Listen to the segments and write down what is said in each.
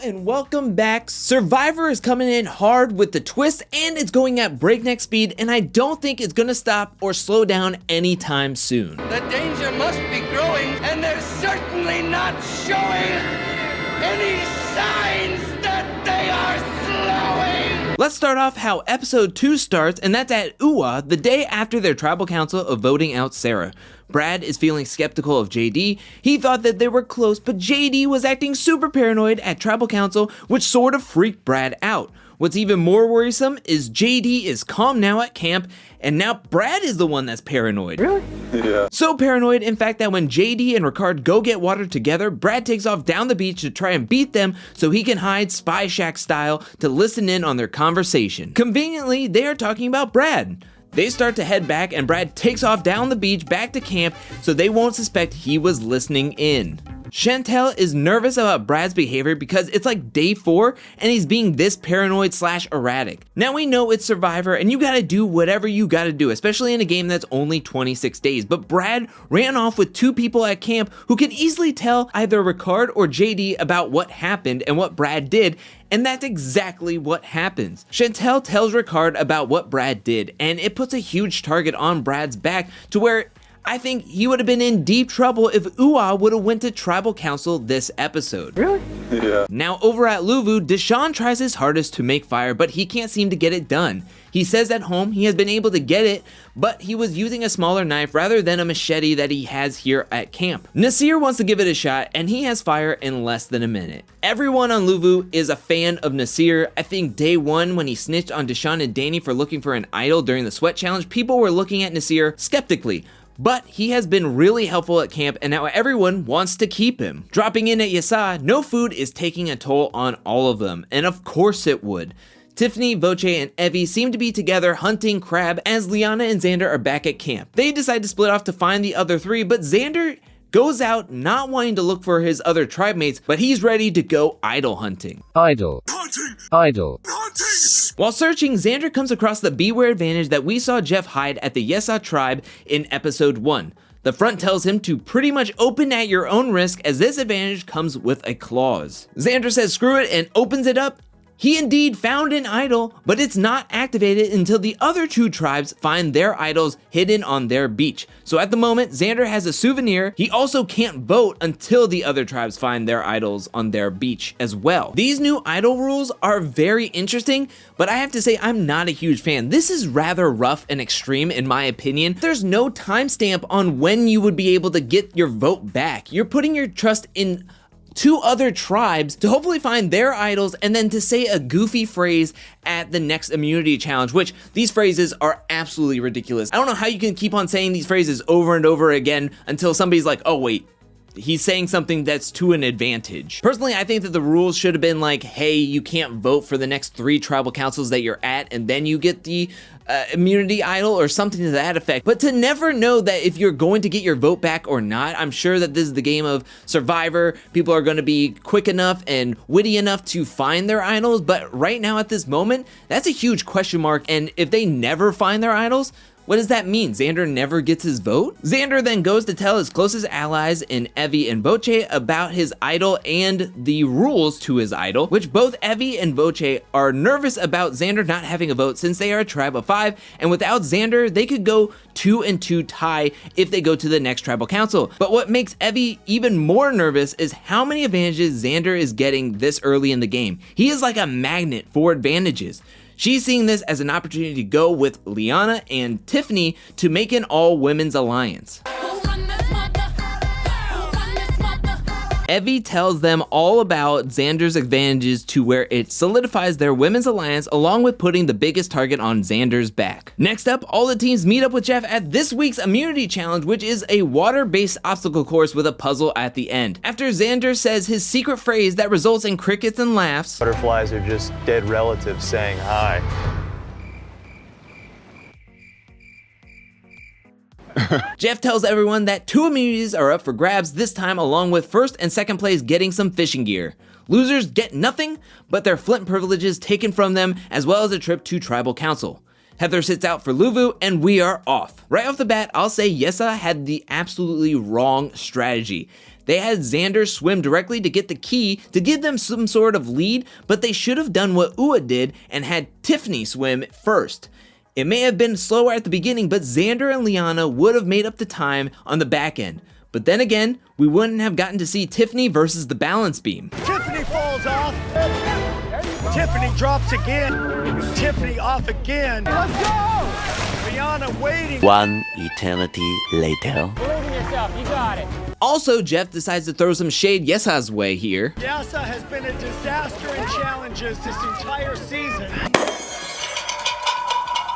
and welcome back. Survivor is coming in hard with the twist and it's going at breakneck speed, and I don't think it's gonna stop or slow down anytime soon. The danger must be growing, and they're certainly not showing any signs that they are slowing. Let's start off how episode 2 starts, and that's at Uwa, the day after their tribal council of voting out Sarah. Brad is feeling skeptical of JD. He thought that they were close, but JD was acting super paranoid at tribal council, which sort of freaked Brad out. What's even more worrisome is JD is calm now at camp, and now Brad is the one that's paranoid. Really? Yeah. So paranoid, in fact, that when JD and Ricard go get water together, Brad takes off down the beach to try and beat them so he can hide Spy Shack style to listen in on their conversation. Conveniently, they are talking about Brad. They start to head back and Brad takes off down the beach back to camp so they won't suspect he was listening in. Chantel is nervous about Brad's behavior because it's like day 4 and he's being this paranoid / erratic. Now we know it's Survivor and you gotta do whatever you gotta do, especially in a game that's only 26 days. But Brad ran off with 2 people at camp who can easily tell either Ricard or JD about what happened and what Brad did, and that's exactly what happens. Chantel tells Ricard about what Brad did, and it puts a huge target on Brad's back to where I think he would have been in deep trouble if Uwa would have went to tribal council this episode. Really? Yeah. Now over at Luvu, Deshawn tries his hardest to make fire, but he can't seem to get it done. He says at home he has been able to get it, but he was using a smaller knife rather than a machete that he has here at camp. Nasir wants to give it a shot, and he has fire in less than a minute. Everyone on Luvu is a fan of Nasir. I think day 1 when he snitched on Deshawn and Danny for looking for an idol during the sweat challenge, people were looking at Nasir skeptically. But he has been really helpful at camp and now everyone wants to keep him. Dropping in at Yasa, no food is taking a toll on all of them, and of course it would. Tiffany, Voce, and Evie seem to be together hunting crab as Liana and Xander are back at camp. They decide to split off to find the other 3, but Xander goes out not wanting to look for his other tribe mates, but he's ready to go idol hunting. Idol. Hunting! Idol. Hunting! While searching, Xander comes across the Beware advantage that we saw Jeff hide at the Yesa tribe in episode 1. The front tells him to pretty much open at your own risk as this advantage comes with a clause. Xander says screw it and opens it up. He indeed found an idol, but it's not activated until the other 2 tribes find their idols hidden on their beach. So at the moment, Xander has a souvenir. He also can't vote until the other tribes find their idols on their beach as well. These new idol rules are very interesting, but I have to say I'm not a huge fan. This is rather rough and extreme in my opinion. There's no timestamp on when you would be able to get your vote back. You're putting your trust in 2 other tribes to hopefully find their idols and then to say a goofy phrase at the next immunity challenge, which these phrases are absolutely ridiculous. I don't know how you can keep on saying these phrases over and over again until somebody's like, oh wait, he's saying something that's to an advantage. Personally, I think that the rules should have been like, hey, you can't vote for the next 3 tribal councils that you're at and then you get the immunity idol or something to that effect. But to never know that if you're going to get your vote back or not, I'm sure that this is the game of Survivor. People are going to be quick enough and witty enough to find their idols, but right now at this moment, that's a huge question mark, and if they never find their idols, what does that mean? Xander never gets his vote? Xander then goes to tell his closest allies in Evie and Voce about his idol and the rules to his idol, which both Evie and Voce are nervous about Xander not having a vote since they are a tribe of 5, and without Xander, they could go 2-2 tie if they go to the next tribal council. But what makes Evie even more nervous is how many advantages Xander is getting this early in the game. He is like a magnet for advantages. She's seeing this as an opportunity to go with Liana and Tiffany to make an all-women's alliance. Evie tells them all about Xander's advantages to where it solidifies their women's alliance along with putting the biggest target on Xander's back. Next up, all the teams meet up with Jeff at this week's immunity challenge, which is a water-based obstacle course with a puzzle at the end. After Xander says his secret phrase that results in crickets and laughs, Butterflies are just dead relatives saying hi. Jeff tells everyone that 2 immunities are up for grabs this time, along with first and second place getting some fishing gear. Losers get nothing but their Flint privileges taken from them, as well as a trip to tribal council. Heather sits out for Luvu, and we are off. Right off the bat, I'll say Yesa had the absolutely wrong strategy. They had Xander swim directly to get the key to give them some sort of lead, but they should have done what Ua did and had Tiffany swim first. It may have been slower at the beginning, but Xander and Liana would have made up the time on the back end. But then again, we wouldn't have gotten to see Tiffany versus the balance beam. Tiffany falls off. Tiffany drops again. Tiffany off again. Let's go! Liana waiting. One eternity later. Believe in yourself, you got it. Also, Jeff decides to throw some shade Yesa's way here. Yesa has been a disaster in challenges this entire season.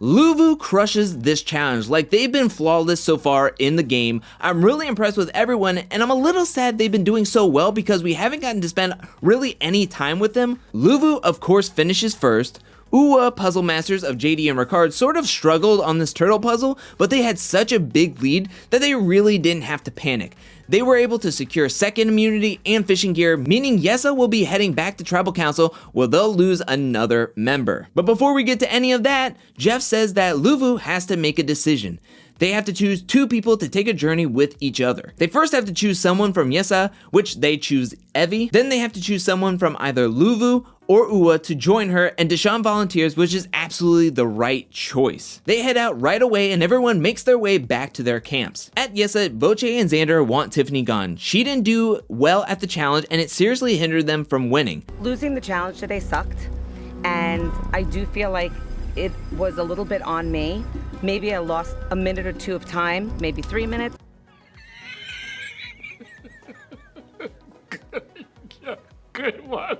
Luvu crushes this challenge. Like, they've been flawless so far in the game. I'm really impressed with everyone, and I'm a little sad they've been doing so well because we haven't gotten to spend really any time with them. Luvu, of course, finishes first. Ua, Puzzle Masters of JD and Ricard sort of struggled on this turtle puzzle, but they had such a big lead that they really didn't have to panic. They were able to secure second immunity and fishing gear, meaning Yesa will be heading back to Tribal Council where they'll lose another member. But before we get to any of that, Jeff says that Luvu has to make a decision. They have to choose 2 people to take a journey with each other. They first have to choose someone from Yesa, which they choose Evie. Then they have to choose someone from either Luvu or Ua to join her, and Deshawn volunteers, which is absolutely the right choice. They head out right away and everyone makes their way back to their camps. At Yesa, Voce and Xander want Tiffany gone. She didn't do well at the challenge and it seriously hindered them from winning. Losing the challenge today sucked, and I do feel like it was a little bit on me. Maybe I lost a minute or 2 of time, maybe 3 minutes. Good one.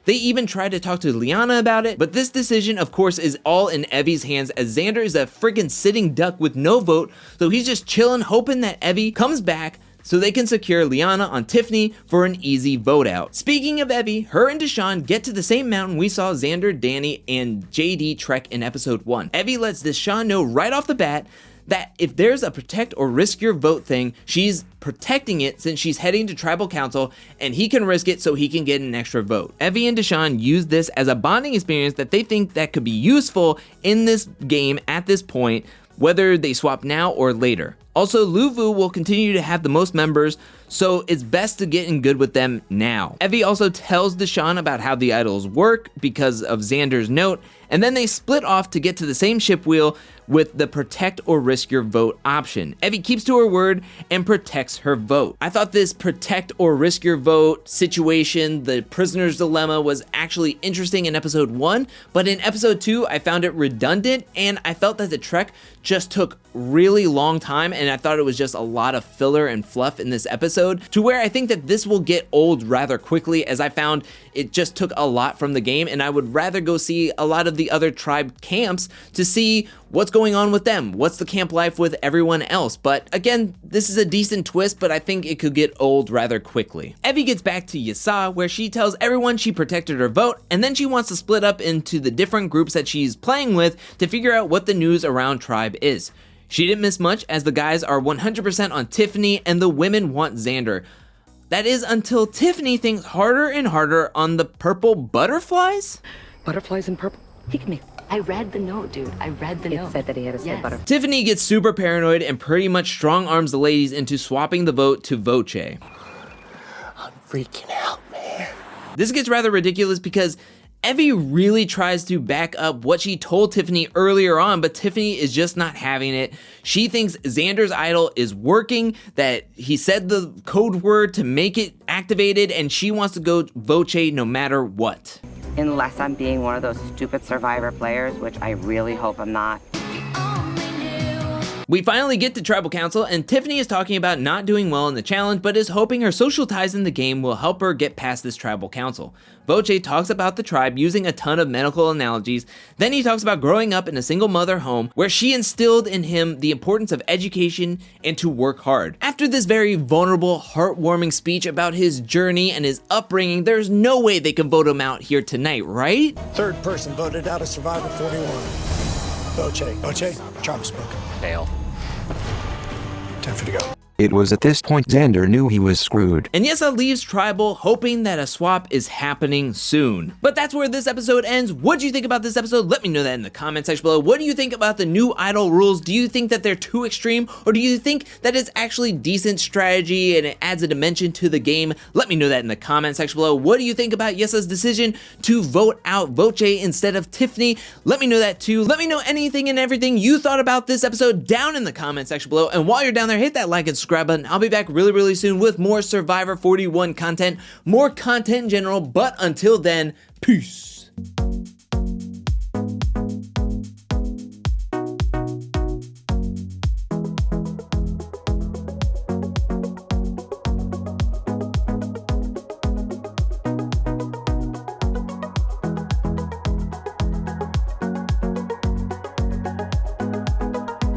They even tried to talk to Liana about it, but this decision, of course, is all in Evie's hands as Xander is a friggin' sitting duck with no vote, so he's just chilling, hoping that Evie comes back so they can secure Liana on Tiffany for an easy vote out. Speaking of Evie, her and Deshawn get to the same mountain we saw Xander, Danny, and JD trek in episode 1. Evie lets Deshawn know right off the bat that if there's a protect or risk your vote thing, she's protecting it since she's heading to Tribal Council and he can risk it so he can get an extra vote. Evie and Deshawn use this as a bonding experience that they think that could be useful in this game at this point, whether they swap now or later. Also, Luvu will continue to have the most members, so it's best to get in good with them now. Evie also tells Deshawn about how the idols work because of Xander's note, and then they split off to get to the same ship wheel with the protect or risk your vote option. Evie keeps to her word and protects her vote. I thought this protect or risk your vote situation, the prisoner's dilemma, was actually interesting in episode 1, but in episode 2, I found it redundant and I felt that the trek just took really long time and I thought it was just a lot of filler and fluff in this episode, to where I think that this will get old rather quickly, as I found it just took a lot from the game and I would rather go see a lot of the other tribe camps to see what's going on with them, what's the camp life with everyone else. But again, this is a decent twist, but I think it could get old rather quickly. Evie gets back to Yesa, where she tells everyone she protected her vote, and then she wants to split up into the different groups that she's playing with to figure out what the news around tribe is. She didn't miss much, as the guys are 100% on Tiffany and the women want Xander. That is until Tiffany thinks harder and harder on the purple butterflies? Butterflies in purple? He can make. I read the note, dude. I read the note. It said that he had to say butterfly. Tiffany gets super paranoid and pretty much strong arms the ladies into swapping the vote to Voce. I'm freaking out, man. This gets rather ridiculous because Evie really tries to back up what she told Tiffany earlier on, but Tiffany is just not having it. She thinks Xander's idol is working, that he said the code word to make it activated, and she wants to go Voce no matter what. Unless I'm being one of those stupid Survivor players, which I really hope I'm not. We finally get to Tribal Council, and Tiffany is talking about not doing well in the challenge, but is hoping her social ties in the game will help her get past this Tribal Council. Voce talks about the tribe using a ton of medical analogies, then he talks about growing up in a single mother home where she instilled in him the importance of education and to work hard. After this very vulnerable, heartwarming speech about his journey and his upbringing, there's no way they can vote him out here tonight, right? Third person voted out of Survivor 41. Voce. Charm spoken. Fail. Time for you to go. It was at this point Xander knew he was screwed. And Yesa leaves Tribal hoping that a swap is happening soon. But that's where this episode ends. What do you think about this episode? Let me know that in the comment section below. What do you think about the new idol rules? Do you think that they're too extreme, or do you think that it's actually decent strategy and it adds a dimension to the game? Let me know that in the comment section below. What do you think about Yesa's decision to vote out Voce instead of Tiffany? Let me know that too. Let me know anything and everything you thought about this episode down in the comment section below. And while you're down there, hit that like and subscribe button. I'll be back really soon with more Survivor 41 content, more content in general. But until then, peace.